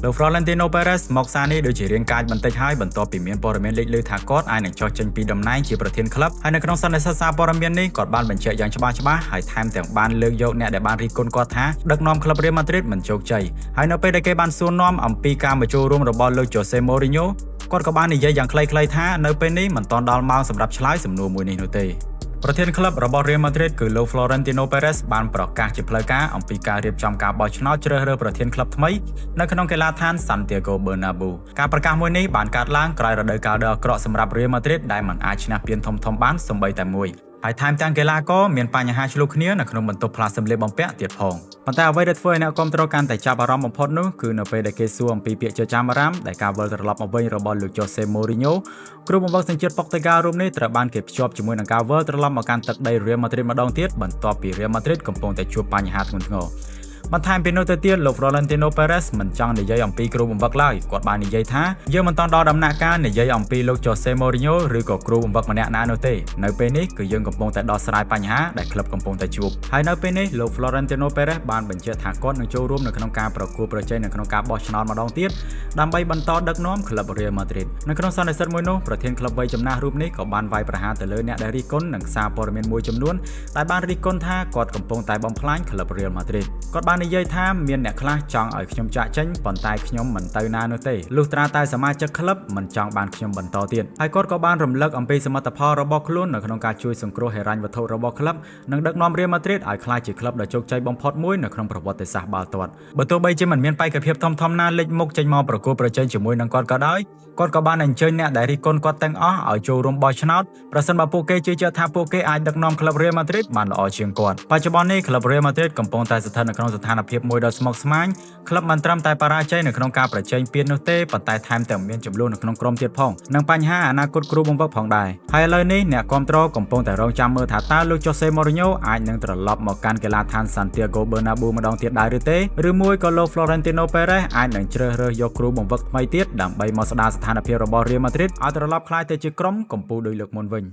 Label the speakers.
Speaker 1: លោក Florentino Perez មកសារនេះដូចជារៀងកាចបន្តិចហើយបន្ទាប់ពីមានព័ត៌មានលេចលឺថាគាត់អាចនឹងចុះចេញពីតំណែងជាប្រធានក្លឹបហើយនៅក្នុងសន្និសីទសារព័ត៌មាននេះគាត់បានបញ្ជាក់យ៉ាងច្បាស់ហើយថែមទាំងបានលើកយកអ្នកដែលបានរិះគន់គាត់ថាដឹកនាំក្លឹប Real Madrid មិនជោគជ័យហើយនៅពេលដែលគេបានសួរនាំអំពីការមកចូលរួមរបស់លោក Jose Mourinho គាត់ក៏បាននិយាយយ៉ាងខ្លីៗថានៅពេលនេះមិនទាន់ដល់ម៉ោងសម្រាប់ឆ្លើយសំណួរមួយនេះនោះទេប្រធានក្លឹបរបស់ Real Madrid គឺលោក Florentino Perez បានប្រកាសជាផ្លូវការអំពីការរៀបចំការបោះឆ្នោតជ្រើសរើសប្រធានក្លឹបថ្មីនៅក្នុងកីឡាដ្ឋាន Santiago Bernabeu ការប្រកាសមួយនេះបានកើតឡើងក្រោយរដូវកាលដ៏អាក្រក់សម្រាប់ Real Madrid ដែលមិនអាចឈ្នះពានធំៗបានសូម្បីតែមួយហើយថែមទាំងកីឡាករមានបញ្ហាឆ្លោះគ្នានៅក្នុងបន្ទប់ផ្លាស់សម្លៀកបំពាក់ទៀតផងប៉ុន្តែអ្វីដែលធ្វើឲ្យអ្នកគាំទ្រកាន់តែចាប់អារម្មណ៍បំផុតនោះគឺនៅពេលដែលគេសួរអំពីពាក្យចចាមអារ៉ាមដែលការវិលត្រឡប់មកវិញរបស់លោក Jose Mourinho គ្រូបង្វឹកសញ្ជាតិប៉ុកតេហ្គាល់រូបនេះត្រូវបានគេភ្ជាប់ជាមួយនឹងការវិលត្រឡប់មកកាន់ទឹកដី Real Madrid ម្ដងទៀតបន្ទាប់ពី Real Madrid កំពុងតែជួបបញ្ហាធ្ងន់ធ្ងរបន្ថែមពីនោះទៅទៀតលោក Florentino Perez មិនចង់និយាយអំពីគ្រូបង្វឹកឡើយគាត់បាននិយាយថាយើងមិនទាន់ដល់ដំណាក់កាលនិយាយអំពីលោក Jose Mourinho ឬក៏គ្រូបង្វឹកម្នាក់ណានោះទេនៅពេលនេះគឺយើងកំពុងតែដោះស្រាយបញ្ហាដែលក្លឹបកំពុងតែជួបហើយនៅពេលនេះលោក Florentino Perez បានបញ្ជាក់ថាគាត់នឹងចូលរួមនៅក្នុងការប្រកួតប្រជែងនៅក្នុងការបោះឆ្នោតម្ដងទៀតដើម្បីបន្តដឹកនាំក្លឹប Real Madrid នៅក្នុងសន្និសីទមួយនោះប្រធានក្លឹបវ័យចំណាស់រូបនេះក៏បានវាយប្រហារទៅលើអ្នកដែលរិះគន់នឹងសារព័ត៌មានមួយចំនួនដែលបានរិះគន់ថាគាត់កំពុងតែបំផ្លាញក្លឹប Real Madrid គាត់បាននិយាយថាមានអ្នកខ្លះចង់ឲ្យខ្ញុំចាក់ចេញប៉ុន្តែខ្ញុំមិនទៅណានោះទេលុះត្រាតែសមាជិកក្លឹបមិនចង់បានខ្ញុំបន្តទៀតហើយគាត់ក៏បានរំលឹកអំពីសមិទ្ធផលរបស់ខ្លួននៅក្នុងការជួយសង្គ្រោះហិរញ្ញវត្ថុរបស់ក្លឹបនិងដឹកនាំ Real Madrid ឲ្យក្លាយជាក្លឹបដ៏ជោគជ័យបំផុតមួយនៅក្នុងប្រវត្តិសាស្ត្របាល់ទាត់បើទោះបីជាមិនមានបេក្ខភាពធំៗណាលេចមុខចេញមកប្រកួតប្រជែងជាមួយនឹងគាត់ក៏ដោយគាត់ក៏បានអញ្ជើញអ្នកដែលរិះគន់គាត់ទាំងអស់ឲ្យចូលរួមបោះឆ្នោតប្រសិនបើពួកគេជឿជាក់ថាពួកគេអាចដឹកនាំក្លឹប Real Madrid បានល្អជាងគាត់បច្ចុប្បន្ននេះក្លឹប Real Madrid កំពុងតែស្ថិតនៅក្នុងស្ថានភាពមួយដ៏ស្មុគស្មាញក្លឹបមិនត្រឹមតែបរាជ័យនៅក្នុងការប្រជែងពាននោះទេប៉ុន្តែថែមទាំងមានជម្លោះនៅក្នុងក្រុមទៀតផងនិងបញ្ហាអនាគតគ្រូបង្វឹកផងដែរហើយឥឡូវនេះអ្នកគាំទ្រកំពុងតែរងចាំមើលថាតើលោក Jose Mourinho អាចនឹងត្រឡប់មកកាន់កីឡាដ្ឋាន Santiago Bernabeu ម្ដងទៀតដែរឬទេឬមួយក៏លោក Florentino Perez អាចនឹងជ្រើសរើសយកគ្រូបង្វឹកថ្មីទៀតដើម្បីមកស្ដារស្ថានភាពរបស់ Real Madrid ឲ្យត្រឡប់ក្លាយទៅជាក្រុមកំពូលដោយលើកមុនវិញ